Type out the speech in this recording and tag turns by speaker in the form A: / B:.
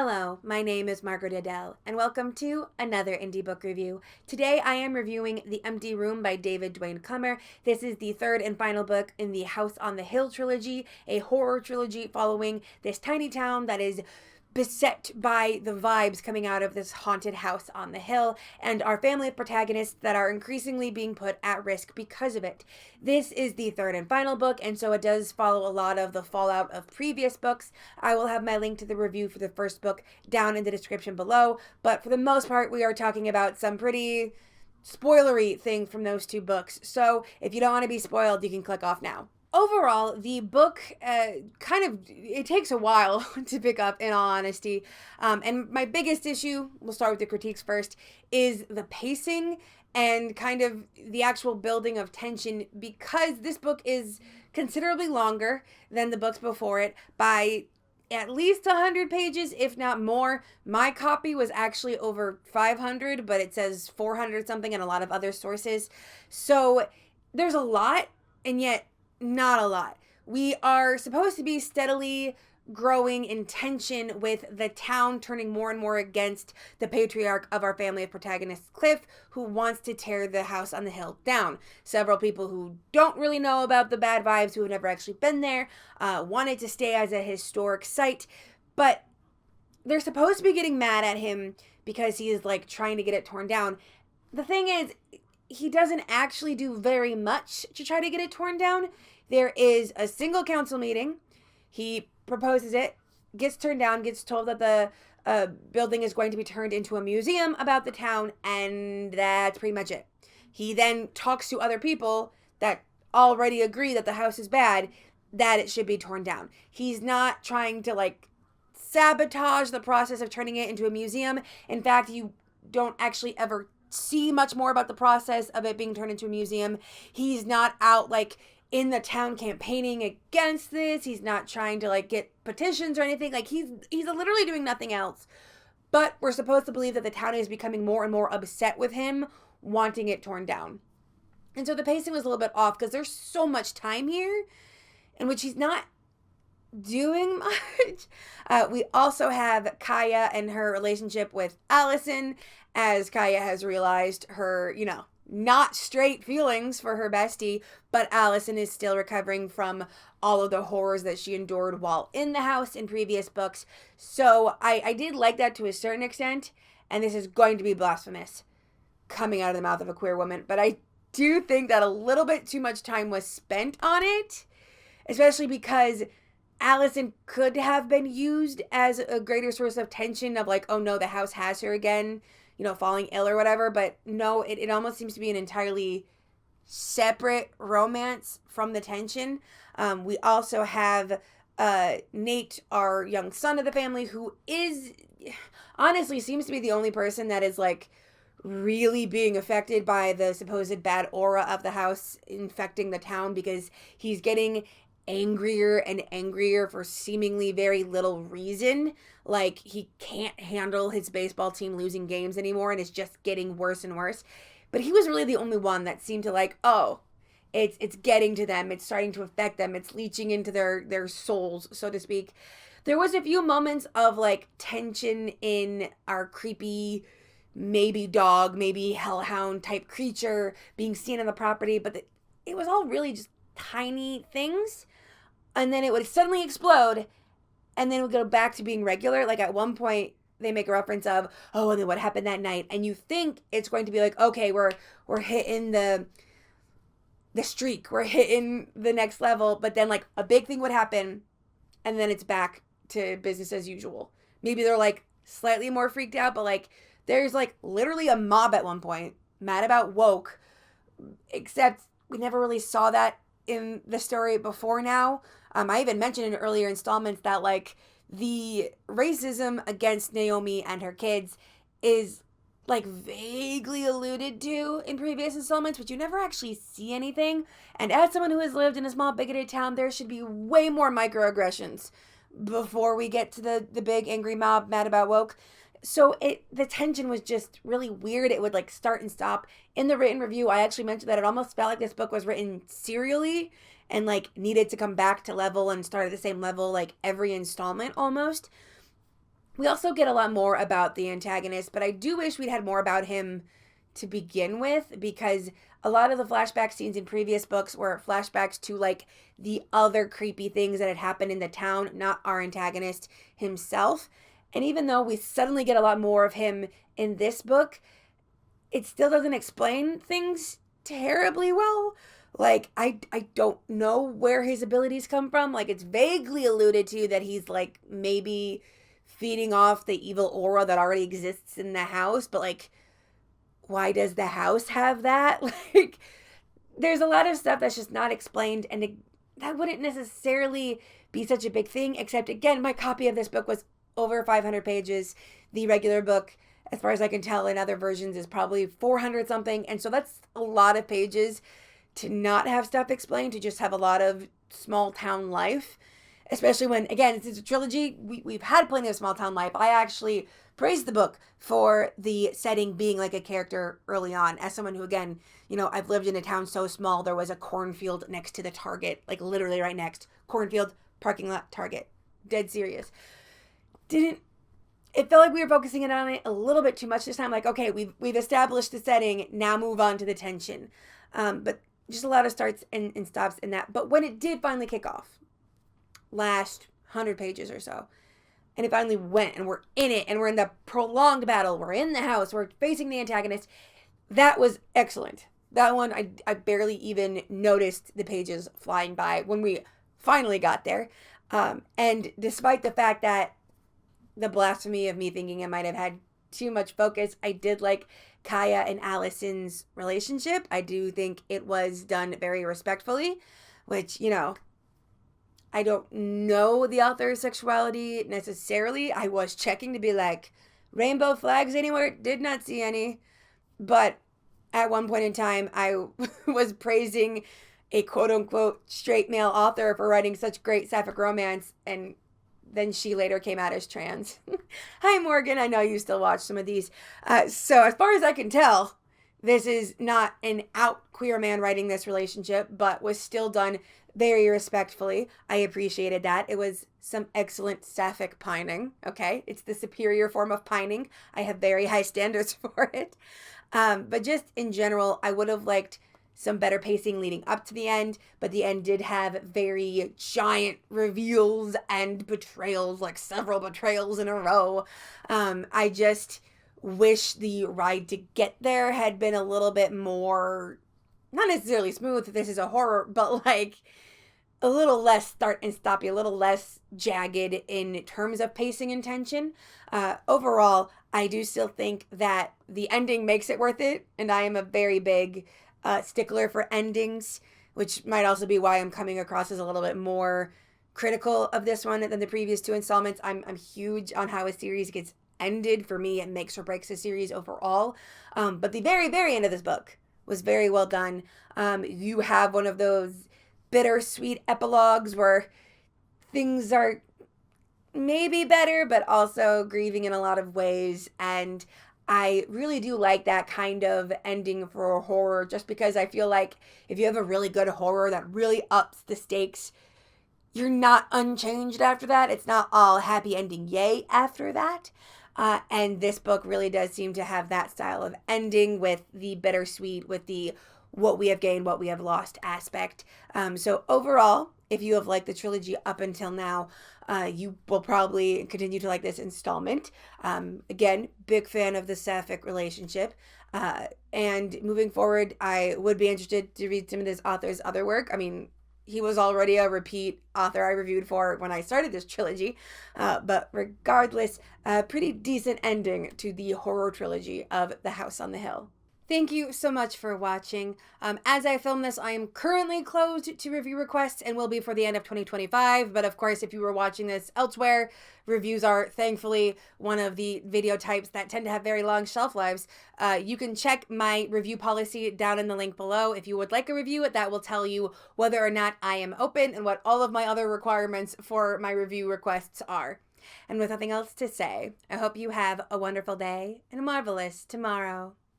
A: Hello, my name is Margaret Adele, and welcome to another indie book review. Today I am reviewing The Empty Room by David Duane Kummer. This is the third and final book in the House on the Hill trilogy, a horror trilogy following this tiny town that is beset by the vibes coming out of this haunted house on the hill and our family of protagonists that are increasingly being put at risk because of it. This is the third and final book, and so it does follow a lot of the fallout of previous books. I will have my link to the review for the first book down in the description below, but for the most part we are talking about some pretty spoilery things from those two books, so if you don't want to be spoiled, you can click off now. Overall, the book it takes a while to pick up, in all honesty. And my biggest issue, we'll start with the critiques first, is the pacing and kind of the actual building of tension, because this book is considerably longer than the books before it by at least 100 pages, if not more. My copy was actually over 500, but it says 400 something in a lot of other sources. So there's a lot, and yet not a lot. We are supposed to be steadily growing in tension with the town turning more and more against the patriarch of our family of protagonists, Cliff, who wants to tear the house on the hill down. Several people who don't really know about the bad vibes, who have never actually been there, wanted to stay as a historic site, but they're supposed to be getting mad at him because he is like trying to get it torn down. The thing is, he doesn't actually do very much to try to get it torn down. There is a single council meeting. He proposes it, gets turned down, gets told that the building is going to be turned into a museum about the town, and that's pretty much it. He then talks to other people that already agree that the house is bad, that it should be torn down. He's not trying to sabotage the process of turning it into a museum. In fact, you don't actually ever see much more about the process of it being turned into a museum. He's not out in the town campaigning against this. He's not trying to get petitions or anything. He's literally doing nothing else. But we're supposed to believe that the town is becoming more and more upset with him, wanting it torn down. And so the pacing was a little bit off because there's so much time here in which he's not doing much. We also have Kaya and her relationship with Allison, as Kaya has realized her, not straight feelings for her bestie, but Allison is still recovering from all of the horrors that she endured while in the house in previous books. So I did like that to a certain extent, and this is going to be blasphemous coming out of the mouth of a queer woman, but I do think that a little bit too much time was spent on it, especially because Allison could have been used as a greater source of tension of oh no, the house has her again, falling ill or whatever. But no, it almost seems to be an entirely separate romance from the tension. We also have Nate, our young son of the family, who is honestly seems to be the only person that is really being affected by the supposed bad aura of the house infecting the town, because he's getting angrier and angrier for seemingly very little reason. He can't handle his baseball team losing games anymore, and it's just getting worse and worse. But he was really the only one that seemed to it's getting to them, it's starting to affect them, it's leaching into their souls, so to speak. There was a few moments of tension in our creepy maybe dog, maybe hellhound type creature being seen on the property, but it was all really just tiny things. And then it would suddenly explode, and then it would go back to being regular. At one point, they make a reference of, oh, and then what happened that night? And you think it's going to be okay, we're hitting the streak, we're hitting the next level. But then a big thing would happen, and then it's back to business as usual. Maybe they're slightly more freaked out, but there's literally a mob at one point mad about woke, except we never really saw that in the story before now. I even mentioned in earlier installments that the racism against Naomi and her kids is vaguely alluded to in previous installments, but you never actually see anything. And as someone who has lived in a small bigoted town, there should be way more microaggressions before we get to the big angry mob mad about woke. So the tension was just really weird. It would start and stop. In the written review, I actually mentioned that it almost felt like this book was written serially and needed to come back to level and start at the same level every installment almost. We also get a lot more about the antagonist, but I do wish we'd had more about him to begin with, because a lot of the flashback scenes in previous books were flashbacks to like the other creepy things that had happened in the town, not our antagonist himself. And even though we suddenly get a lot more of him in this book, it still doesn't explain things terribly well. Like, I don't know where his abilities come from. Like, it's vaguely alluded to that he's like maybe feeding off the evil aura that already exists in the house, but like, why does the house have that? Like, there's a lot of stuff that's just not explained, and that wouldn't necessarily be such a big thing, except, again, my copy of this book was over 500 pages. The regular book, as far as I can tell, in other versions is probably 400 something, and so that's a lot of pages to not have stuff explained, to just have a lot of small town life. Especially when, again, it's a trilogy, we've had plenty of small town life. I actually praised the book for the setting being like a character early on. As someone who, again, I've lived in a town so small, there was a cornfield next to the Target, like literally right next. Cornfield, parking lot, Target. Dead serious. It felt like we were focusing on it a little bit too much this time. Like, okay, we've established the setting, now move on to the tension. But just a lot of starts and stops in that. But when it did finally kick off, last 100 pages or so, and it finally went, and we're in it, and we're in the prolonged battle, we're in the house, we're facing the antagonist, that was excellent. That one, I barely even noticed the pages flying by when we finally got there. And despite the fact that the blasphemy of me thinking I might have had too much focus, I did like Kaya and Allison's relationship. I do think it was done very respectfully, which, I don't know the author's sexuality necessarily. I was checking to be like, rainbow flags anywhere? Did not see any. But at one point in time, I was praising a quote-unquote straight male author for writing such great sapphic romance, and then she later came out as trans. Hi, Morgan. I know you still watch some of these. So as far as I can tell, this is not an out queer man writing this relationship, but was still done very respectfully. I appreciated that. It was some excellent sapphic pining, okay? It's the superior form of pining. I have very high standards for it. But just in general, I would have liked some better pacing leading up to the end, but the end did have very giant reveals and betrayals, like several betrayals in a row. I just wish the ride to get there had been a little bit more, not necessarily smooth, this is a horror, but like a little less start and stoppy, a little less jagged in terms of pacing and tension. Overall, I do still think that the ending makes it worth it, and I am a very big stickler for endings, which might also be why I'm coming across as a little bit more critical of this one than the previous two installments. I'm huge on how a series gets ended. For me, it makes or breaks a series overall. But the very, very end of this book was very well done. You have one of those bittersweet epilogues where things are maybe better, but also grieving in a lot of ways. And I really do like that kind of ending for horror, just because I feel like if you have a really good horror that really ups the stakes, you're not unchanged after that. It's not all happy ending yay after that. And this book really does seem to have that style of ending, with the bittersweet, with the what we have gained, what we have lost aspect. So overall, if you have liked the trilogy up until now, you will probably continue to like this installment. Again, big fan of the sapphic relationship. And moving forward, I would be interested to read some of this author's other work. I mean, he was already a repeat author I reviewed for when I started this trilogy. But regardless, a pretty decent ending to the horror trilogy of The House on the Hill. Thank you so much for watching. As I film this, I am currently closed to review requests and will be for the end of 2025. But of course, if you were watching this elsewhere, reviews are thankfully one of the video types that tend to have very long shelf lives. You can check my review policy down in the link below. If you would like a review, that will tell you whether or not I am open and what all of my other requirements for my review requests are. And with nothing else to say, I hope you have a wonderful day and a marvelous tomorrow.